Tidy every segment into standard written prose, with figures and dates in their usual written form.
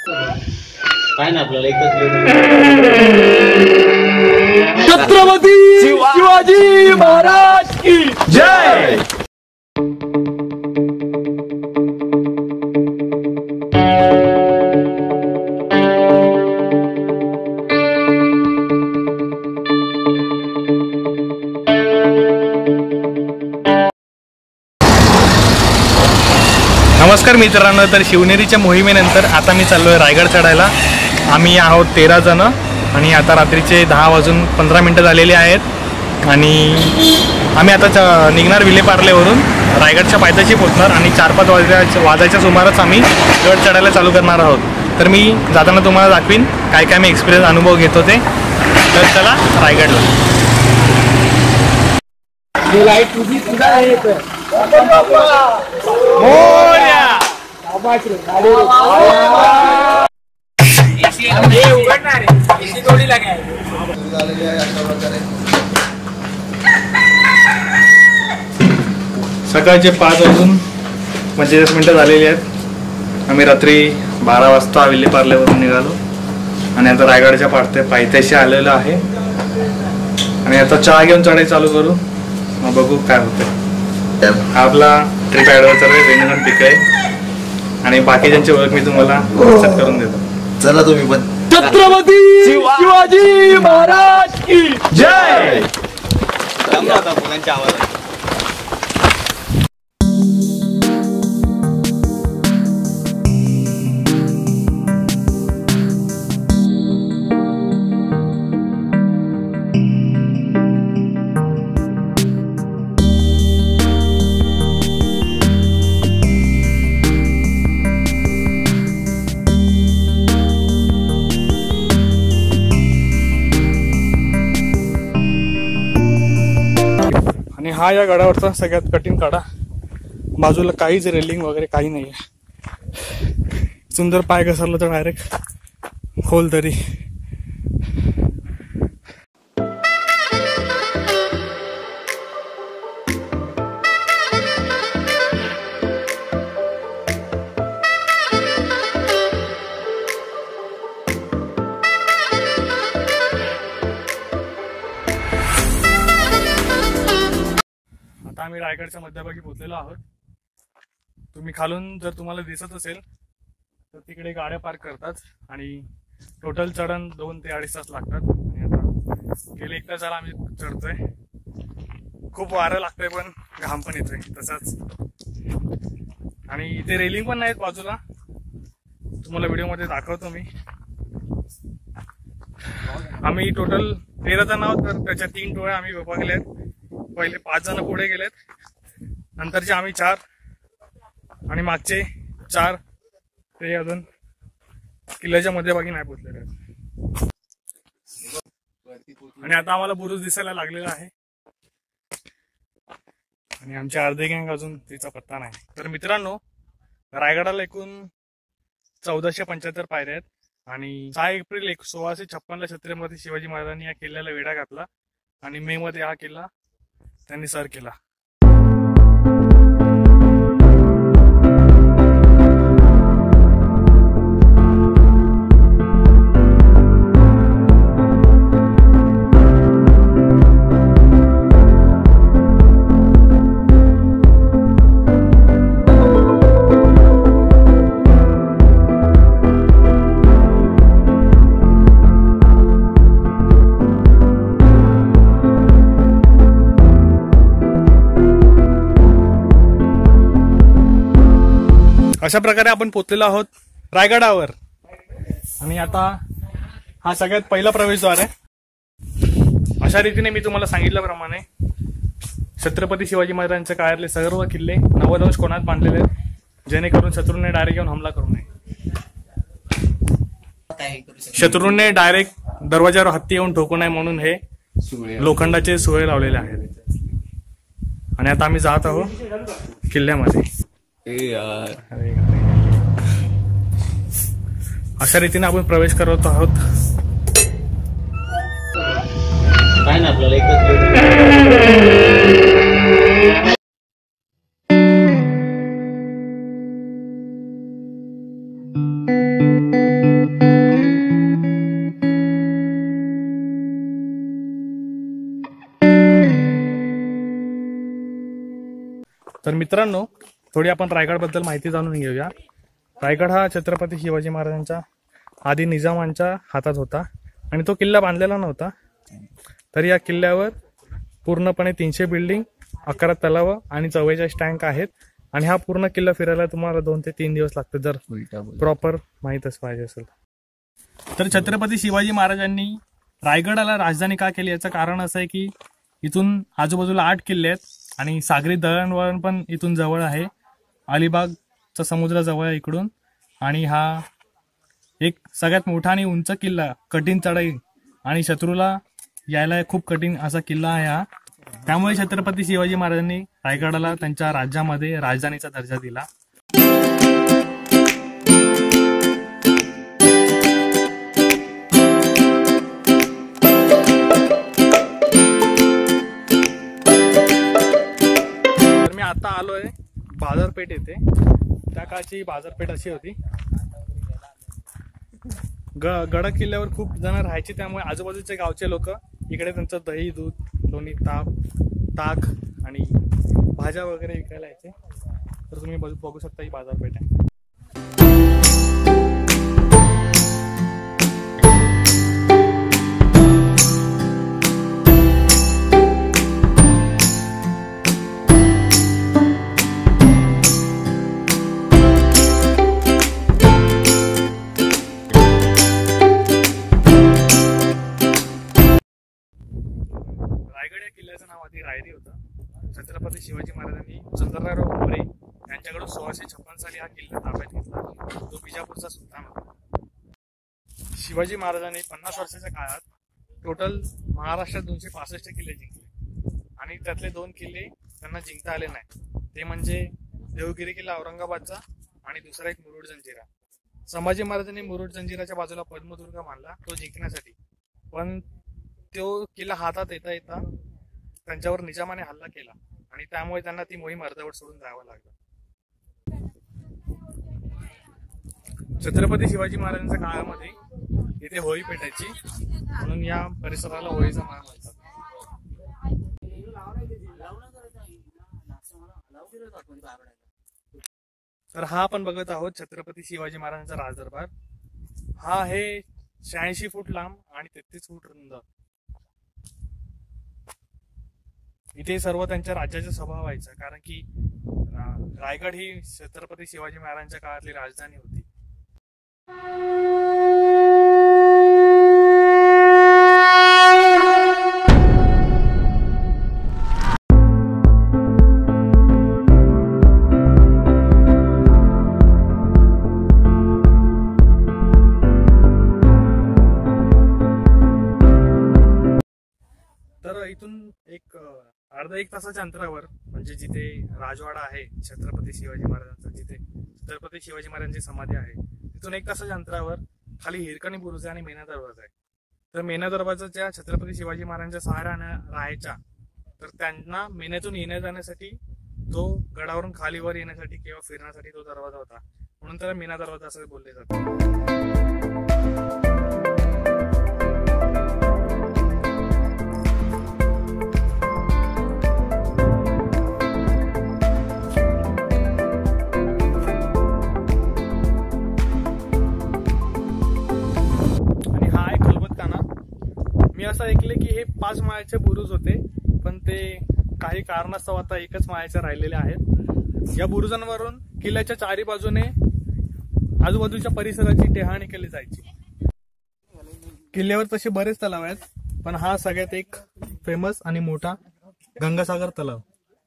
काय ना आपल्याला एकच छत्रपती शिवाजी महाराज की जय। नमस्कार मित्रांनो, तर शिवनेरीच्या मोहिमेनंतर आता मी चाललोय रायगड चढायला। आम्ही आहोत 13 जण आणि आता रात्रीचे 10:15 झालेले आहेत आणि आम्ही आता निघणार विलेपार्लेवरून रायगडच्या पायथ्याशी पोहोचणार आणि 4-5 वाजायच्या सुमारास आम्ही गड चढायला चालू करणार आहोत। तर मी जाताना तुम्हाला दाखवीन काय काय मी एक्सपिरियन्स अनुभव घेत होते। तर चला रायगडला। सकाळचे 5:45 झालेले आहेत। आम्ही रात्री 12 वाजता विलेपार्लेवरून निघालो आणि आता रायगडच्या पायथ्याशी आलेलो आहे आणि आता चहा घेऊन चढाई चालू करू। मग बघू काय होतंय। आपला ट्रिप ॲडव्हेंचर आहे, रेणुगण पीक आहे आणि बाकीच्यांची ओळख मी तुम्हाला व्हॉट्सअप करून देतो। चला तुम्ही पण। छत्रपती शिवाजी महाराज की जय। मुलांच्या आवाज आणि हा या गडावरचा सगळ्यात कठीण कडा। बाजूला काहीच रेलिंग वगैरे काही नाही आहे। सुंदर पाय घसरलं तर डायरेक्ट खोल तरी। आम्ही रायगडच्या मध्यभागी पोहोचलेलो आहोत। तुम्ही खालून जर तुम्हाला दिसत असेल तर तिकडे गाड्या पार्क करतात आणि टोटल चढण 2 ते 2.5 तास लागतात। आणि आता गेले 1 तासाला आम्ही चढतोय। खूप वारं लागतंय पण घाम पण येतोय तसाच। आणि इथे रेलिंग पण नाहीत बाजूला, तुम्हाला व्हिडिओमध्ये दाखवतो मी। आम्ही टोटल 13 जण आहोत, तर त्याच्या 3 टोळ्या आम्ही विभागल्यात। पहिले 5 जण पुढे गेलेत, नंतरचे आम्ही 4 आणि मागचे 4 ते अजून किल्ल्याच्या मध्यभागी नाही पोहोचलेले आहेत। आणि आता आम्हाला बुरुज दिसायला लागलेला आहे आणि आमचे अर्धे गँग अजून तिचा पत्ता नाही। तर मित्रांनो, रायगडाला एकूण 1475 पायऱ्या आहेत आणि 6 एप्रिल 1656 छत्रपती शिवाजी महाराजांनी या किल्ल्याला वेढा घातला आणि मे मध्ये हा किल्ला त्यांनी सर केला। अशा प्रकारे आपण पोहोचलेलो आहोत रायगडावर आणि आता हा सगळ्यात पहिला प्रवेशद्वार आहे। अशा रीतीने मी तुम्हाला सांगितल्याप्रमाणे छत्रपती शिवाजी महाराजांच्या काळातले सर्व किल्ले 90 अंश कोणात बांधलेले आहेत, जेणेकरून शत्रूने डायरेक्ट येऊन हमला करू नये। शत्रूने डायरेक्ट दरवाजावर हत्ती येऊन ठोकू नये म्हणून हे लोखंडाचे सुळे लावलेले आहेत। आणि आता आम्ही जात आहोत किल्ल्यामध्ये। अशा रीतीने आपण प्रवेश करत आहोत। काय ना आपल्याला एकच तर मित्रांनो, थोडी आपण रायगडबद्दल माहिती जाणून घेऊया. रायगड हा छत्रपती शिवाजी महाराजांच्या आधी निजामांच्या हातात होता आणि तो किल्ला बांधलेला नव्हता. तर या किल्ल्यावर पूर्णपणे 300 बिल्डिंग, 11 तलाव आणि 44 टँक आहेत. आणि हा पूर्ण किल्ला फिरायला तुम्हाला 2 ते 3 दिवस लागतात जर प्रॉपर माहीतच पाहिजे असेल. तर छत्रपती शिवाजी महाराजांनी रायगडाला राजधानी का केली याचं कारण असं आहे की इथून आजूबाजूला 8 किल्ले आहेत आणि सागरी दळणवळण पण इथून जवळ आहे. अलिबागचा समुद्र जवळ आहे इकडून. आणि हा एक सगळ्यात मोठा आणि उंच किल्ला, कठीण चढाई आणि शत्रूला यायला खूप कठीण असा किल्ला आहे हा. त्यामुळे छत्रपती शिवाजी महाराजांनी रायगडाला त्यांच्या राज्यामध्ये राजधानीचा दर्जा दिला. तर मी आता आलोय बाजारपेठ येथे. त्या काळची बाजारपेठ अशी होती. गड किल्ल्यावर खूप जण राहायचे, त्यामुळे आजूबाजूचे गावचे लोक इकडे त्यांचं दही, दूध, लोणी, ताक आणि भाज्या वगैरे विकायला यायचे. तर तुम्ही बघू शकता ही बाजारपेठ आहे. किल्ल्याचं नाव आधी रायरी होतं. छत्रपती शिवाजी महाराजांनी चंद्रराव भोसले यांच्याकडून 1656 साली हा किल्ला ताब्यात घेतला. तो बिजापूरचा सुलतान होता. शिवाजी महाराजांनी 50 वर्षाच्या काळात टोटल महाराष्ट्रात 265 किल्ले जिंकले आणि त्यातले 2 किल्ले त्यांना जिंकता आले नाही. ते म्हणजे देवगिरी किल्ला औरंगाबादचा आणि दुसरा एक मुरुड जंजिरा. संभाजी महाराजांनी मुरुड जंजिराच्या बाजूला पद्मदुर्ग मानला तो जिंकण्यासाठी, पण तो किल्ला हातात येता येता त्यांच्यावर निजामाने हल्ला केला आणि त्यामुळे त्यांना ती मोहीम अर्धवट सोडून जावं लागलं. छत्रपती शिवाजी महाराजांच्या काळामध्ये इथे होळी पेटायची, म्हणून या परिसराला होळीचा मान म्हणतात. तर हा आपण बघत आहोत छत्रपती शिवाजी महाराजांचा राजदरबार. हा आहे 86 फूट लांब आणि 33 फूट रुंद. इथे सर्व त्यांच्या राज्याच्या सभा व्हायच्या, कारण की रायगड ही छत्रपती शिवाजी महाराजांच्या काळातली राजधानी होती. तर इथून अर्धा एक तासाच्या अंतरावर म्हणजे जिथे राजवाडा आहे छत्रपती शिवाजी महाराजांचा, जिथे छत्रपती शिवाजी महाराजांची समाधी आहे, तिथून 1 तासाच्या अंतरावर खाली हिरकणी बुरुज आणि मेना दरवाजा आहे. तर मेना दरवाजाच्या छत्रपती शिवाजी महाराजांच्या सहाऱ्याने राहायच्या, तर त्यांना मेन्यातून येण्या जाण्यासाठी तो गडावरून खालीवर येण्यासाठी किंवा फिरण्यासाठी तो दरवाजा होता, म्हणून त्याला मेना दरवाजा असं बोलले जाते. मी असं ऐकले की हे 5 माळ्याचे बुरुज होते, पण ते काही कारणास्तव आता 1च माळ्याचे राहिलेले आहेत. या बुरुजांवरून किल्ल्याच्या 4ही बाजूने आजूबाजूच्या परिसराची टेहाणी केली जायची. किल्ल्यावर तसे बरेच तलाव आहेत, पण हा सगळ्यात एक फेमस आणि मोठा गंगासागर तलाव.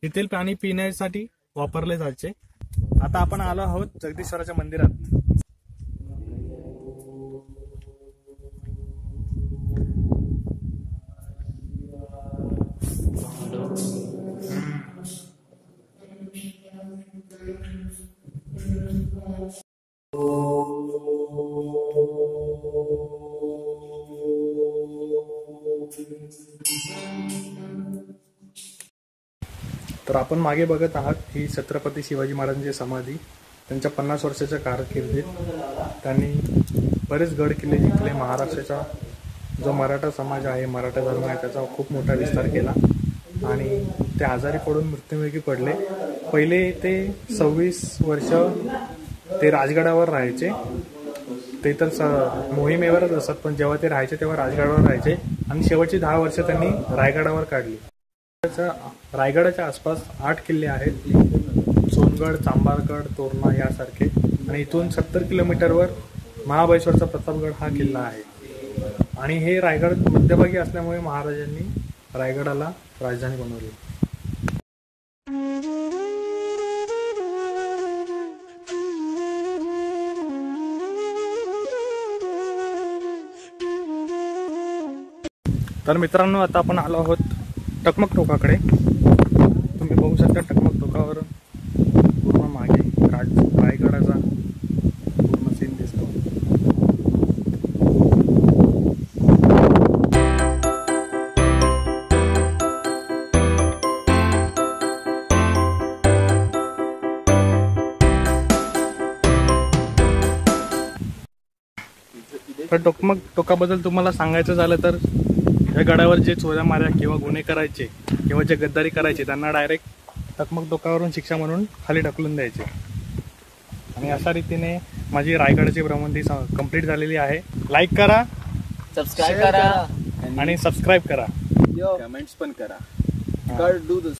येथील पाणी पिण्यासाठी वापरले जायचे. आता आपण आलो आहोत जगदीश्वराच्या मंदिरात. तर आपण मागे बघत आहात ही छत्रपती शिवाजी महाराजांची समाधी. त्यांच्या 50 वर्षाच्या कारकिर्दीत त्यांनी बरेच गड किल्ले जिंकले. महाराष्ट्राचा जो मराठा समाज आहे, मराठा धर्म आहे, त्याचा खूप मोठा विस्तार केला आणि ते आजारी पडून मृत्युमुखी पडले. पहिले ते 26 वर्ष ते राजगडावर राहायचे. ते तर मोहिमेवरच असत, पण जेव्हा ते राहायचे तेव्हा राजगडावर राहायचे आणि शेवटची 10 वर्ष त्यांनी रायगडावर काढली. रायगडाच्या आसपास 8 किल्ले आहेत, सोनगड, चांभारगड, तोरणा यासारखे. आणि इथून 70 किलोमीटरवर महाबळेश्वरचा प्रतापगड हा किल्ला आहे. आणि हे रायगड मध्यभागी असल्यामुळे महाराजांनी रायगडाला राजधानी बनवली. तर मित्रांनो, आता आपण आलो आहोत टकमक टोकाकडे. तुम्ही बघू शकता टकमक टोकावर पूर्ण मागे रायगडाचा पूर्ण सीन दिसतो. तर टकमक टोकाबद्दल तुम्हाला सांगायचं झालं तर या गडावर जे चोऱ्या माऱ्या किंवा गुन्हे करायचे किंवा जे गद्दारी करायचे त्यांना डायरेक्ट टकमक टोकावरून शिक्षा म्हणून खाली ढकलून द्यायचे. आणि अशा रीतीने माझी रायगडाची भ्रमंती कंप्लीट झालेली आहे. लाईक करा, सबस्क्राईब करा आणि सबस्क्राईब करा, कमेंट्स पण करा. डू दिस.